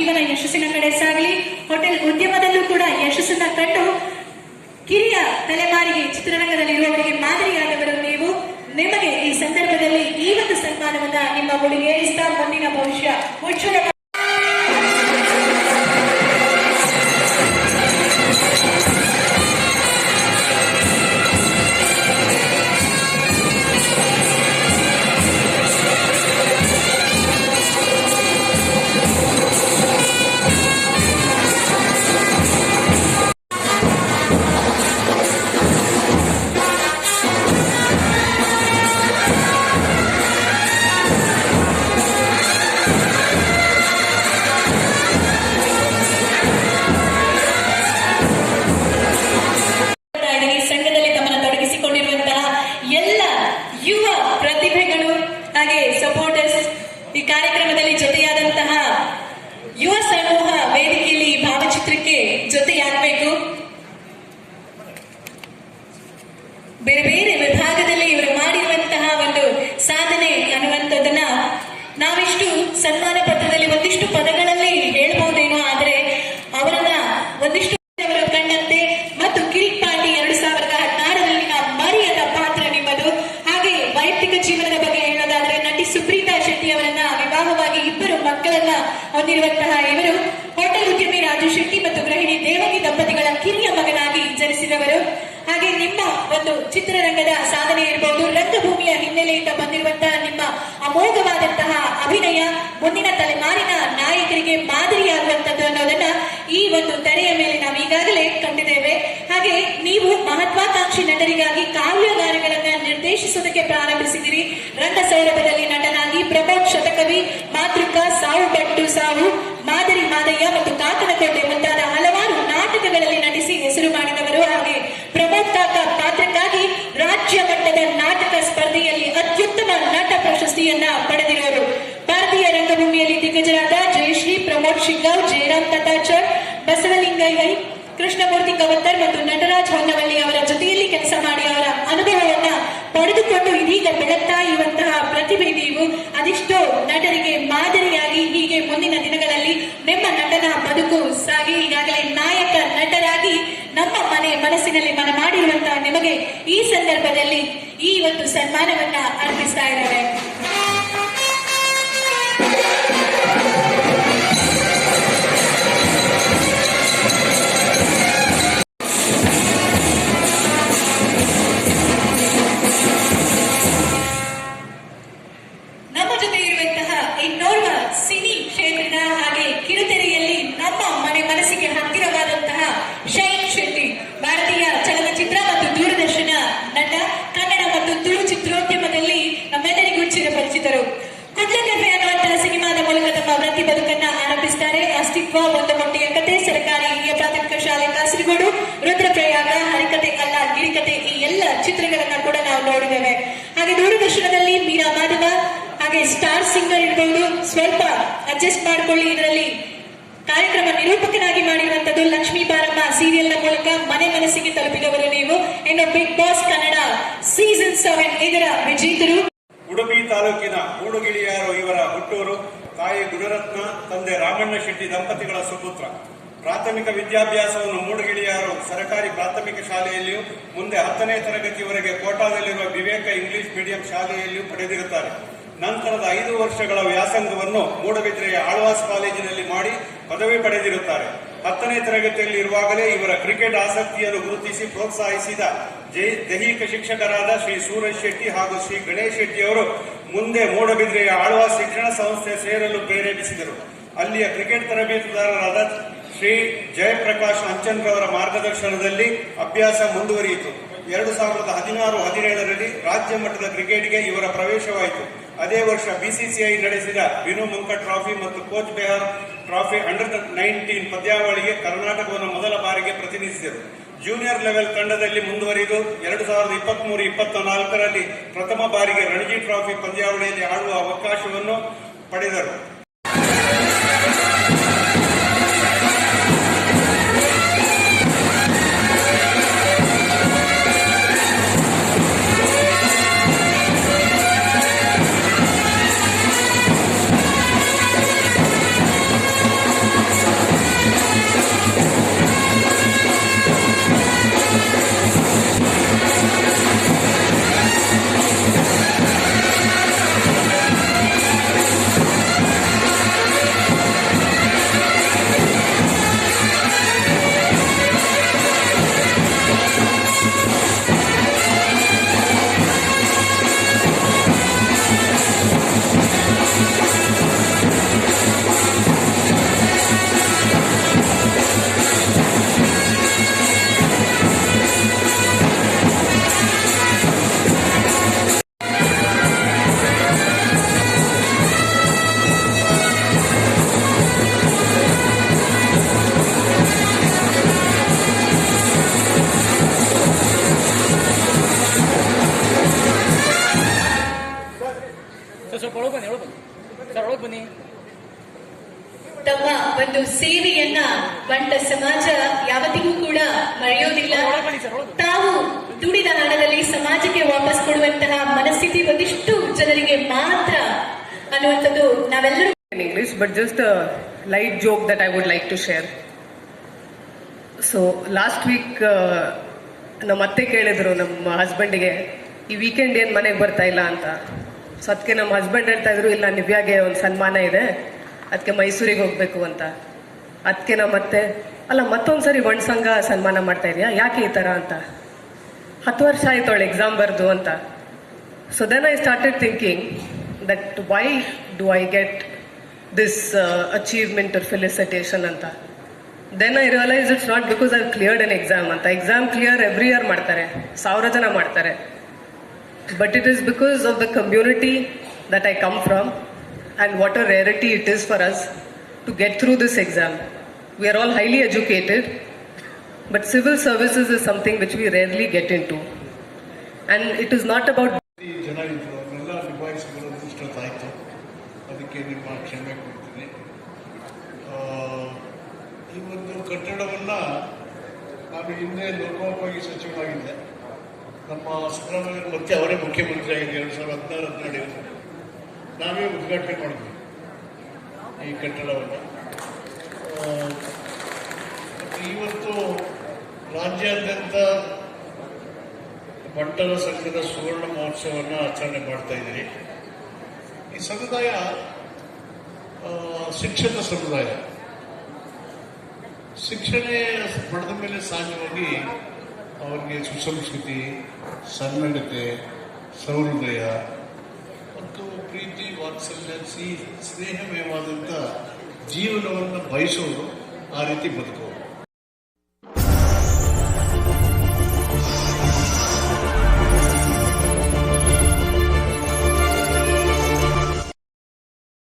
ಜೀವನ ಯಶಸ್ಸಿನ ಕಡೆ ಸಾಗಲಿ. ಹೋಟೆಲ್ ಉದ್ಯಮದಲ್ಲೂ ಕೂಡ ಯಶಸ್ಸನ್ನ ಕಂಡು ಕಿರಿಯ ತಲೆಮಾರಿಗೆ ಚಿತ್ರರಂಗದಲ್ಲಿ ಇರುವವರಿಗೆ ಮಾದರಿಯಾದವರು ನೀವು. ನಿಮಗೆ ಈ ಸಂದರ್ಭದಲ್ಲಿ ಈ ಒಂದು ಸನ್ಮಾನವನ್ನ ನಿಮ್ಮ ಮುಡಿಗೇರಿಸ್ತಾ ಮುಂದಿನ ಭವಿಷ್ಯ ಉಜ್ವಲ ಈ ಕಾರ್ಯಕ್ರಮದಲ್ಲಿ ಜೊತೆಯಾದಂತಹ ಯುವ ಸಮೂಹ ವೇದಿಕೆಯಲ್ಲಿ ಭಾವಚಿತ್ರಕ್ಕೆ ಜೊತೆಯಾಗಬೇಕು. ಬೇರೆ ಬೇರೆ ವಿಭಾಗದಲ್ಲಿ ಇವರು ಮಾಡಿರುವಂತಹ ಒಂದು ಸಾಧನೆ ಅನ್ನುವಂಥದ್ದನ್ನ ನಾವಿಷ್ಟು ಸನ್ಮಾನ ಪತ್ರದಲ್ಲಿ ಒಂದಿಷ್ಟು ಪದಗಳಲ್ಲಿ ಹೇಳ್ಬಹುದೇನೋ, ಆದರೆ ಅವರನ್ನ ಒಂದಿಷ್ಟು ಕಂಡಂತೆ ಮತ್ತು ಕಿರಿಕ್ ಪಾರ್ಟಿ 2016 ಮರೆಯದ ಪಾತ್ರ ನಿಮ್ಮದು. ಹಾಗೆ ವೈಯಕ್ತಿಕ ಜೀವನದ ಬಗ್ಗೆ ಹೇಳೋದಾದ್ರೆ ನಟಿ ಸುಪ್ರೀತಾ ಶೆಟ್ಟಿ ಅವರನ್ನ ವಿವಾಹವಾಗಿ 2 ಮಕ್ಕಳನ್ನ ಹೊಂದಿರುವಂತಹ ಇವರು ಹೋಟೆಲ್ ಉದ್ಯಮಿ ರಾಜು ಶೆಟ್ಟಿ ಮತ್ತು ಗೃಹಿಣಿ ದೇವಗಿ ದಂಪತಿಗಳ ಕಿರಿಯ ಮಗನಾಗಿ ಜನಿಸಿದವರು. ಹಾಗೆ ನಿಮ್ಮ ಒಂದು ಚಿತ್ರರಂಗದ ಸಾಧನೆ ಇರಬಹುದು, ರಂಗಭೂಮಿಯ ಹಿನ್ನೆಲೆಯಿಂದ ಬಂದಿರುವಂತಹ ನಿಮ್ಮ ಅಮೋಘವಾದಂತಹ ಅಭಿನಯ ಮುಂದಿನ ತಲೆಮಾರಿನ ನಾಯಕರಿಗೆ ಮಾದರಿಯಾಗುವಂತದ್ದು ಅನ್ನೋದನ್ನ ಈ ಒಂದು ತೆರೆಯ ಮೇಲೆ ನಾವು ಈಗಾಗಲೇ ಕಂಡಿದ್ದೇವೆ. ಹಾಗೆ ನೀವು ಮಹತ್ವಾಕಾಂಕ್ಷಿ ನಟರಿಗಾಗಿ ಕಾವ್ಯಗಾನಗಳನ್ನ ನಿರ್ದೇಶಿಸುವುದಕ್ಕೆ ಪ್ರಾರಂಭಿಸಿದಿರಿ. ರಂಗಸೌರಭದಲ್ಲಿ ನಟನಾಗಿ ಪ್ರಮೋದ್ ಶತಕವಿ, ಮಾತೃಕ, ಸಾವು ಪಟ್ಟು ಸಾವು, ಮಾದರಿ ಮಾದಯ್ಯ ಮತ್ತು ಕಾಕನಕೋಟೆ ಮುಂತಾದ ಹಲವಾರು ನಾಟಕಗಳಲ್ಲಿ ನಟಿಸಿ ಹೆಸರು ಮಾಡಿದವರು. ಹಾಗೆ ಪ್ರಮೋದ್ ಕಾಕ ಪಾತ್ರಕ್ಕಾಗಿ ರಾಜ್ಯ ಮಟ್ಟದ ನಾಟಕ ಸ್ಪರ್ಧೆಯಲ್ಲಿ ಅತ್ಯುತ್ತಮ ನಟ ಪ್ರಶಸ್ತಿಯನ್ನ ಪಡೆದಿರುವರು. ಭಾರತೀಯ ರಂಗಭೂಮಿಯಲ್ಲಿ ದಿಗ್ಗಜರಾದ ಜಯಶ್ರೀ, ಪ್ರಮೋದ್ ಶಿಗ್ಗಾಂವ್, ಜಯರಾಮ್ ತತಾಚರ್, ಬಸವಲಿಂಗಯ್ಯ, ಕೃಷ್ಣಮೂರ್ತಿ ಕವತ್ತರ್ ಮತ್ತು ನಟರಾಜ್ ಹೊನ್ನವಳ್ಳಿ ಅವರ ಜೊತೆಯಲ್ಲಿ ಕೆಲಸ ಮಾಡಿ ಅವರ ಅನುಭವವನ್ನ ಪಡೆದುಕೊಂಡು ಇದೀಗ ಬೆಳಗ್ತಾ ಇರುವಂತಹ ಪ್ರತಿಭೆ ನೀವು. ಅದೆಷ್ಟೋ ನಟರಿಗೆ ಮಾದರಿಯಾಗಿ ಹೀಗೆ ಮುಂದಿನ ದಿನಗಳಲ್ಲಿ ನಿಮ್ಮ ನಟನ ಬದುಕು ಸಾಗಿ ಈಗಾಗಲೇ ನಾಯಕ ನಟರಾಗಿ ನಮ್ಮ ಮನಸ್ಸಿನಲ್ಲಿ ಮನ ಮಾಡಿರುವಂತಹ ನಿಮಗೆ ಈ ಸಂದರ್ಭದಲ್ಲಿ ಈ ಒಂದು ಸನ್ಮಾನವನ್ನ ಅರ್ಪಿಸ್ತಾ ಇದ್ದಾರೆ. ನಮ್ಮ ಜೊತೆ ಇರುವಂತಹ ಇನ್ನೋರ್ವ ಸಿನಿ ಕ್ಷೇತ್ರದ ಹಾಗೆ ಕಿರುತೆರೆಯಲ್ಲಿ ನಮ್ಮ ಮನಸ್ಸಿಗೆ ಹತ್ತಿರವಾದಂತಹ ಶೈನ್ ಶೆಟ್ಟಿ, ಭಾರತೀಯ ಚಲನಚಿತ್ರ ಮತ್ತು ದೂರದರ್ಶನ ನಟ, ಕನ್ನಡ ಮತ್ತು ತುಳು ಚಿತ್ರೋದ್ಯಮದಲ್ಲಿ ನಮ್ಮೆಲ್ಲರಿಗೂ ಚಿರಪರಿಚಿತರು. ಕುಡ್ಲಕಥೆ ಅನ್ನುವಂತಹ ಸಿನಿಮಾದ ಮೂಲಕ ತಮ್ಮ ವೃತ್ತಿ ಬದುಕನ್ನ ಆರಂಭಿಸುತ್ತಾರೆ. ಅಸ್ತಿತ್ವ, ಒಂದು ಮೊಟ್ಟೆಯ ಕತೆ, ಸರ್ಕಾರಿ ಹಿರಿಯ ಪ್ರಾಥಮಿಕ ಶಾಲೆ ಕಾಸರಗೋಡು, ರುದ್ರಪ್ರಯಾಗ, ಹರಿಕತೆ ಅಲ್ಲ ಗಿರಿಕತೆ, ಈ ಎಲ್ಲ ಚಿತ್ರಗಳನ್ನ ಕೂಡ ನಾವು ನೋಡಿದ್ದೇವೆ. ಹಾಗೆ ದೂರದರ್ಶನದಲ್ಲಿ ಮೀರಾ ಮಾಧವ, ಹಾಗೆ ಸ್ಟಾರ್ ಸಿಂಗರ್ ಇರಬಹುದು, ಸ್ವಲ್ಪ ಅಡ್ಜಸ್ಟ್ ಮಾಡಿಕೊಳ್ಳಿ, ಇದರಲ್ಲಿ ಕಾರ್ಯಕ್ರಮ ನಿರೂಪಕನಾಗಿ ಮಾಡಿರುವಂತದ್ದು ಲಕ್ಷ್ಮೀ ಬಾರಮ್ಮ ಸೀರಿಯಲ್ ನ ಮೂಲಕ ಮನಸ್ಸಿಗೆ ತಲುಪಿದವರು ನೀವು. ಇನ್ನು ಬಿಗ್ ಬಾಸ್ ಕನ್ನಡ ಸೀಸನ್ 7 ಇದರ ವಿಜೇತರು. ಉಡುಪಿ ತಾಲೂಕಿನ ಮೂಡುಗಿಳಿಯಾರು ಇವರ ಹುಟ್ಟೂರು. ತಾಯಿ ಗುಣರತ್ನ, ತಂದೆ ರಾಮಣ್ಣ ಶೆಟ್ಟಿ ದಂಪತಿಗಳ ಸುಪುತ್ರ. ಪ್ರಾಥಮಿಕ ವಿದ್ಯಾಭ್ಯಾಸವನ್ನು ಮೂಡುಗಿಳಿಯಾರು ಸರ್ಕಾರಿ ಪ್ರಾಥಮಿಕ ಶಾಲೆಯಲ್ಲಿಯೂ ಮುಂದೆ 10ನೇ ತರಗತಿವರೆಗೆ ಕೋಟಾದಲ್ಲಿರುವ ವಿವೇಕ ಇಂಗ್ಲಿಷ್ ಮೀಡಿಯಂ ಶಾಲೆಯಲ್ಲಿಯೂ ಪಡೆದಿರುತ್ತಾರೆ. ನಂತರದ 5 ವರ್ಷಗಳ ವ್ಯಾಸಂಗವನ್ನು ಮೂಡಬಿದ್ರೆಯ ಆಳ್ವಾಸ್ ಕಾಲೇಜಿನಲ್ಲಿ ಮಾಡಿ ಪದವಿ ಪಡೆದಿರುತ್ತಾರೆ. 10ನೇ ತರಗತಿಯಲ್ಲಿ ಇರುವಾಗಲೇ ಇವರ ಕ್ರಿಕೆಟ್ ಆಸಕ್ತಿಯನ್ನು ಗುರುತಿಸಿ ಪ್ರೋತ್ಸಾಹಿಸಿದ ದೈಹಿಕ ಶಿಕ್ಷಕರಾದ ಶ್ರೀ ಸೂರಜ್ ಶೆಟ್ಟಿ ಹಾಗೂ ಶ್ರೀ ಗಣೇಶ್ ಶೆಟ್ಟಿಯವರು ಮುಂದೆ ಮೂಡಬಿದ್ರೆಯ ಆಳ್ವಾಸ್ ಶಿಕ್ಷಣ ಸಂಸ್ಥೆ ಸೇರಲು ಪ್ರೇರೇಪಿಸಿದರು. ಅಲ್ಲಿಯ ಕ್ರಿಕೆಟ್ ತರಬೇತುದಾರರಾದ ಶ್ರೀ ಜಯಪ್ರಕಾಶ್ ಅಂಚನ್ರವರ ಮಾರ್ಗದರ್ಶನದಲ್ಲಿ ಅಭ್ಯಾಸ ಮುಂದುವರಿಯಿತು. 2016-17ರಲ್ಲಿ ರಾಜ್ಯ ಮಟ್ಟದ ಕ್ರಿಕೆಟ್ಗೆ ಇವರ ಪ್ರವೇಶವಾಯಿತು. ಅದೇ ವರ್ಷ ಬಿಸಿಸಿಐ ನಡೆಸಿದ ವಿನು ಮಂಕ ಟ್ರಾಫಿ ಮತ್ತು ಕೋಚ್ ಬೆಹಾರ್ ಟ್ರಾಫಿ ಅಂಡರ್-19 ಪಂದ್ಯಾವಳಿಗೆ ಕರ್ನಾಟಕವನ್ನು ಮೊದಲ ಬಾರಿಗೆ ಪ್ರತಿನಿಧಿಸಿದರು. ಜೂನಿಯರ್ ಲೆವೆಲ್ ತಂಡದಲ್ಲಿ ಮುಂದುವರಿದು 2023-24ರಲ್ಲಿ ಪ್ರಥಮ ಬಾರಿಗೆ ರಣಜಿ ಟ್ರಾಫಿ ಪಂದ್ಯಾವಳಿಯಲ್ಲಿ ಆಡುವ ಅವಕಾಶವನ್ನು ಪಡೆದರು. ಸ್ವಲ್ಪ ಒಳಗೆ ಬನ್ನಿ ಸರ್, ಒಳಗೆ ಬನ್ನಿ. ತಮ್ಮ ಒಂದು ಸೇವೆಯನ್ನ ಬಂಟ ಸಮಾಜ ಯಾವತ್ತಿಗೂ ಕೂಡ ಮರೆಯೋದಿಲ್ಲ. ಒಳಗೆ ಬನ್ನಿ ಸರ್, ಒಳಗೆ. ತಾವು ದುಡಿದ ಹಣದಲ್ಲಿ ಸಮಾಜಕ್ಕೆ ವಾಪಸ್ ಕೊಡುವಂತಹ ಮನಸ್ಥಿತಿ ಒಂದಿಷ್ಟು ಜನರಿಗೆ ಮಾತ್ರ ಅನ್ನುವಂಥದ್ದು ನಾವೆಲ್ಲರೂ. In English, but just a light joke that I would like to share. So last week ನಮ್ಮ ಅತ್ತೆ ಕೇಳಿದ್ರು ನಮ್ಮ ಹಸ್ಬೆಂಡಿಗೆ ಈ ವೀಕೆಂಡ್ ಏನು ಮನೆಗೆ ಬರ್ತಾ ಇಲ್ಲ ಅಂತ. ಸೊ ಅದಕ್ಕೆ ನಮ್ಮ ಹಸ್ಬೆಂಡ್ ಹೇಳ್ತಾ ಇದ್ರು, ಇಲ್ಲ ನಿವ್ಯಾಗೆ ಒಂದು ಸನ್ಮಾನ ಇದೆ, ಅದಕ್ಕೆ ಮೈಸೂರಿಗೆ ಹೋಗ್ಬೇಕು ಅಂತ. ಅದಕ್ಕೆ ನಮ್ಮ ಅತ್ತೆ, ಅಲ್ಲ ಮತ್ತೊಂದ್ಸರಿ ಒಂದು ಸಂಘ ಸನ್ಮಾನ ಮಾಡ್ತಾ ಇದೆಯಾ, ಯಾಕೆ ಈ ಥರ ಅಂತ. 10 ವರ್ಷ ಆಯ್ತು ಅವಳು ಎಕ್ಸಾಮ್ ಬರ್ದು ಅಂತ. So then I started thinking that why do I get this achievement or felicitation anta. Then I realized it's not because I've cleared an exam anta. Exam clear every year ಮಾಡ್ತಾರೆ, 1000 ಜನ ಮಾಡ್ತಾರೆ. But it is because of the community that I come from and what a rarity it is for us to get through this exam. We are all highly educated, but civil services is something which we rarely get into. And it is not about ಜನ ಇದ್ರು, ಅವನ್ನೆಲ್ಲ ನಿಭಾಯಿಸಬರೋದು ಇಷ್ಟೊತ್ತಾಯಿತು. ಅದಕ್ಕೆ ನಿಮ್ಮ ಕ್ಷಮೆ ಕೊಡ್ತೀನಿ. ಈ ಒಂದು ಕಟ್ಟಡವನ್ನು ನಾನು ಹಿಂದೆ ಲೋಕೋಪಯೋಗಿ ಸಚಿವನಾಗಿದ್ದೆ. ನಮ್ಮ ಸಿದ್ದರಾಮಯ್ಯ ಮತ್ತೆ ಅವರೇ ಮುಖ್ಯಮಂತ್ರಿ ಆಗಿದೆ 2016-17 ನಾವೇ ಉದ್ಘಾಟನೆ ಮಾಡಿದ್ವಿ ಈ ಕಟ್ಟಡವನ್ನು. ಇವತ್ತು ರಾಜ್ಯಾದ್ಯಂತ ಬಂಟರ ಸಂಘದ ಸುವರ್ಣ ಮಹೋತ್ಸವವನ್ನು ಆಚರಣೆ ಮಾಡ್ತಾ ಇದ್ದೀರಿ. ಈ ಸಮುದಾಯ ಶಿಕ್ಷಕ ಸಮುದಾಯ. ಶಿಕ್ಷಣ ಪಡೆದ ಮೇಲೆ ಸಹಜವಾಗಿ ಅವರಿಗೆ ಸುಸಂಸ್ಕೃತಿ, ಸನ್ನಡತೆ, ಸೌಹೃದಯ ಮತ್ತು ಪ್ರೀತಿ, ವಾತ್ಸಲ್ಯ, ಸ್ನೇಹಮಯವಾದಂಥ ಜೀವನವನ್ನು ಬಯಸೋರು ಆ ರೀತಿ ಬದುಕುವರು.